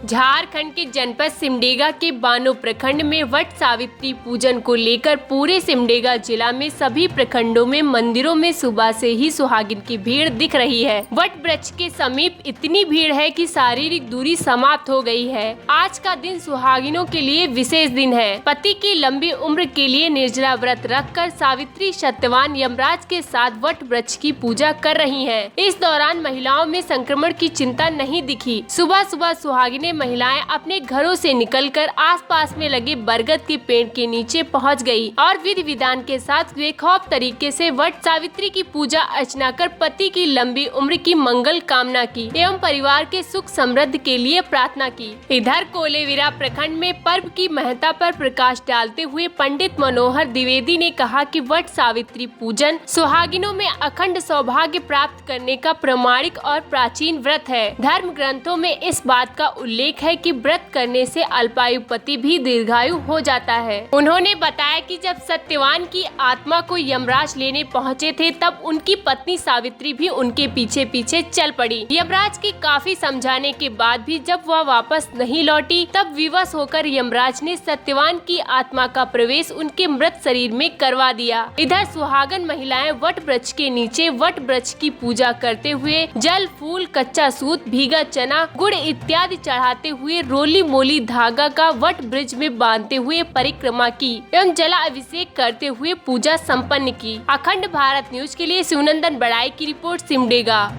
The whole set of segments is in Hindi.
झारखंड के जनपद सिमडेगा के बानो प्रखंड में वट सावित्री पूजन को लेकर पूरे सिमडेगा जिला में सभी प्रखंडों में मंदिरों में सुबह से ही सुहागिन की भीड़ दिख रही है। वट वृक्ष के समीप इतनी भीड़ है कि शारीरिक दूरी समाप्त हो गई है। आज का दिन सुहागिनों के लिए विशेष दिन है। पति की लंबी उम्र के लिए निर्जला व्रत रखकर सावित्री सत्यवान यमराज के साथ वट वृक्ष की पूजा कर रही है। इस दौरान महिलाओं में संक्रमण की चिंता नहीं दिखी। सुबह सुबह सुहागिनें महिलाएं अपने घरों से निकलकर आसपास में लगे बरगद के पेड़ के नीचे पहुंच गई और विधि विधान के साथ बेखौफ तरीके से वट सावित्री की पूजा अर्चना कर पति की लंबी उम्र की मंगल कामना की एवं परिवार के सुख समृद्धि के लिए प्रार्थना की। इधर कोलेविरा प्रखंड में पर्व की महत्ता पर प्रकाश डालते हुए पंडित मनोहर द्विवेदी ने कहा कि वट सावित्री पूजन सुहागिनों में अखंड सौभाग्य प्राप्त करने का प्रमाणिक और प्राचीन व्रत है। धर्म ग्रंथों में इस बात का उल्लेख है कि व्रत करने से अल्पायु पति भी दीर्घायु हो जाता है। उन्होंने बताया कि जब सत्यवान की आत्मा को यमराज लेने पहुंचे थे तब उनकी पत्नी सावित्री भी उनके पीछे पीछे चल पड़ी। यमराज के काफी समझाने के बाद भी जब वह वापस नहीं लौटी तब विवश होकर यमराज ने सत्यवान की आत्मा का प्रवेश उनके मृत शरीर में करवा दिया। इधर सुहागन महिलाएं वट वृक्ष के नीचे वट वृक्ष की पूजा करते हुए जल, फूल, कच्चा सूत, भीगा चना, गुड़ इत्यादि चढ़ाते हुए रोली मोली धागा का वट ब्रिज में बांधते हुए परिक्रमा की एवं जलाभिषेक करते हुए पूजा संपन्न की। अखंड भारत न्यूज के लिए शिवनंदन बड़ाई की रिपोर्ट सिमडेगा।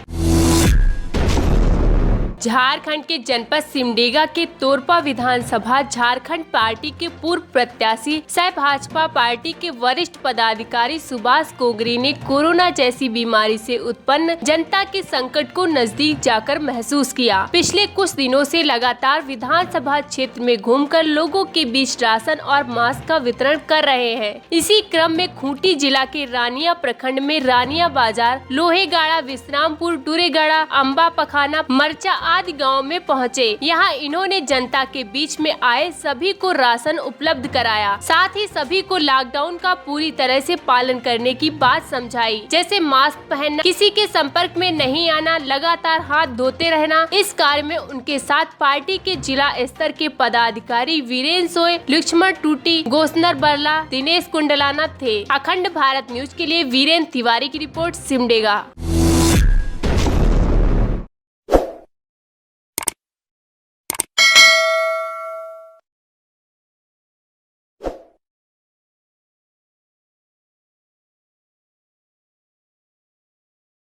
झारखंड के जनपद सिमडेगा के तोरपा विधानसभा झारखंड पार्टी के पूर्व प्रत्याशी सह भाजपा पार्टी के वरिष्ठ पदाधिकारी सुभाष कोगरी ने कोरोना जैसी बीमारी से उत्पन्न जनता के संकट को नजदीक जाकर महसूस किया। पिछले कुछ दिनों से लगातार विधानसभा क्षेत्र में घूमकर लोगों के बीच राशन और मास्क का वितरण कर रहे हैं। इसी क्रम में खूंटी जिला के रानिया प्रखंड में रानिया बाजार, लोहेगाड़ा, विश्रामपुर, टूरेगाड़ा, अम्बा पखाना, मरचा आदि गांव में पहुंचे। यहां इन्होंने जनता के बीच में आए सभी को राशन उपलब्ध कराया। साथ ही सभी को लॉकडाउन का पूरी तरह से पालन करने की बात समझाई, जैसे मास्क पहनना, किसी के संपर्क में नहीं आना, लगातार हाथ धोते रहना। इस कार्य में उनके साथ पार्टी के जिला स्तर के पदाधिकारी वीरेंद्र सोय, लक्ष्मण टूटी, गोसनर बरला, दिनेश कुंडलाना थे। अखंड भारत न्यूज के लिए वीरेंद्र तिवारी की रिपोर्ट सिमडेगा।